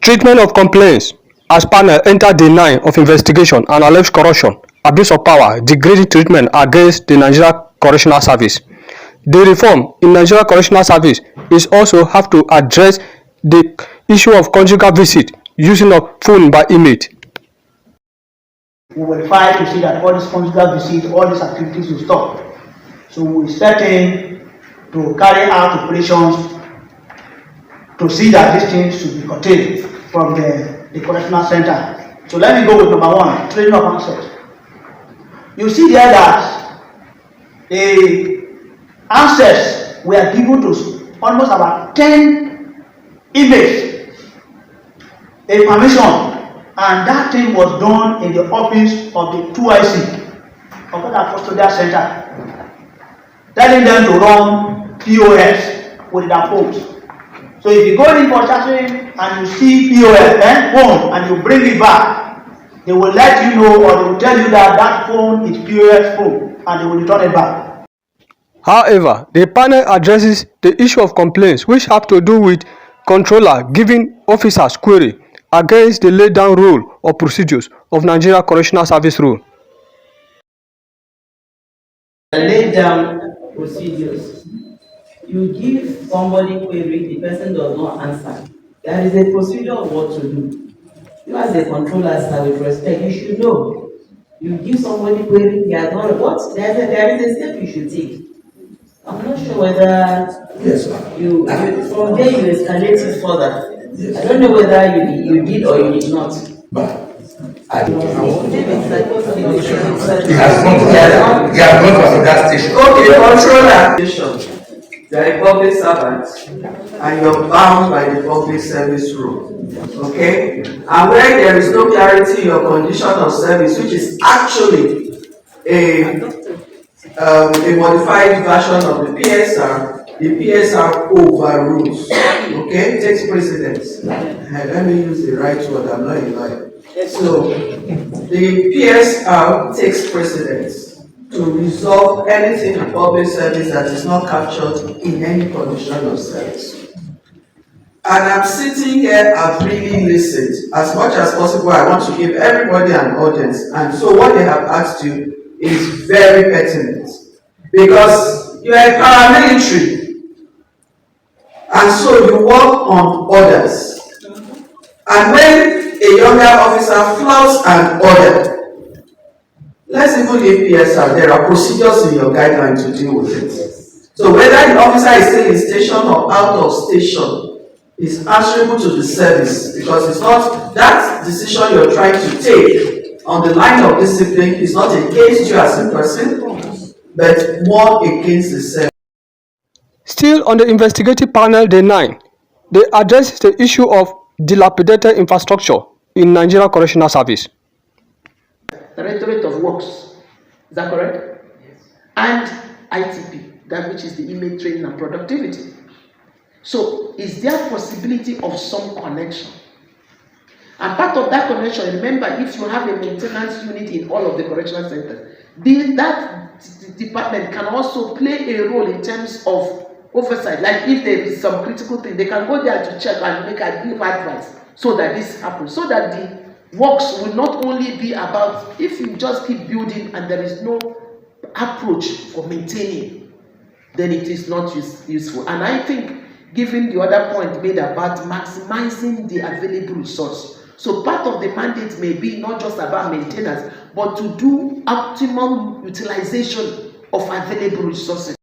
Treatment of complaints. As panel entered day 9 of investigation and alleged corruption, abuse of power, degrading treatment against the Nigeria Correctional Service. The reform in Nigeria Correctional Service is also have to address the issue of conjugal visit, using of phone by inmate. We will fight to see that all these conjugal visits, all these activities will stop. So we step in to carry out operations to see that these things should be curtailed from the correctional center. So let me go with number one, training of answers. You see there that the answers were given to almost about 10 inmates, a permission, and that thing was done in the office of the 2IC, of that custodial center, telling them to run POS with their phones. So if you go in for chatting and you see POS phone and you bring it back, they will let you know, or they will tell you that that phone is POS phone, and they will return it back. However, the panel addresses the issue of complaints which have to do with controller giving officers query against the laid down rule or procedures of Nigeria Correctional Service rule. Laid down procedures. You give somebody query, the person does not answer. There is a procedure of what to do. You as a controller, sir, with respect, you should know. You give somebody query, they are not what? There is a step you should take. I'm not sure whether you from there you escalate it further. Yes. I don't know whether you did or you did not. He has gone to that station. Okay, controller. You are a public servant and you're bound by the public service rule. Okay? And where there is no clarity in your condition of service, which is actually a modified version of the PSR overrules. Okay? Takes precedence. Let me use the right word, I'm not a lawyer. So, the PSR takes precedence to resolve anything in public service that is not captured in any condition of service. And I'm sitting here, I've really listened. As much as possible, I want to give everybody an audience. And so what they have asked you is very pertinent. Because you are a paramilitary. And so you work on orders. And when a younger officer flouts an order, let's even leave PSR, there are procedures in your guideline to deal with it. So whether the officer is still in station or out of station is answerable to the service, because it's not that decision you're trying to take on the line of discipline is not against you as a person, but more against the service. Still on the investigative panel day 9, they address the issue of dilapidated infrastructure in Nigeria Correctional Service. Directorate of Works, is that correct? Yes. And ITP, that which is the inmate training and productivity. So, is there possibility of some connection? And part of that connection, remember, if you have a maintenance unit in all of the correctional centers, that department can also play a role in terms of oversight. Like if there is some critical thing, they can go there to check and give advice so that this happens, so that the works will not only be about if you just keep building and there is no approach for maintaining, then it is not useful. And I think, given the other point made about maximizing the available resource, so part of the mandate may be not just about maintenance, but to do optimum utilization of available resources.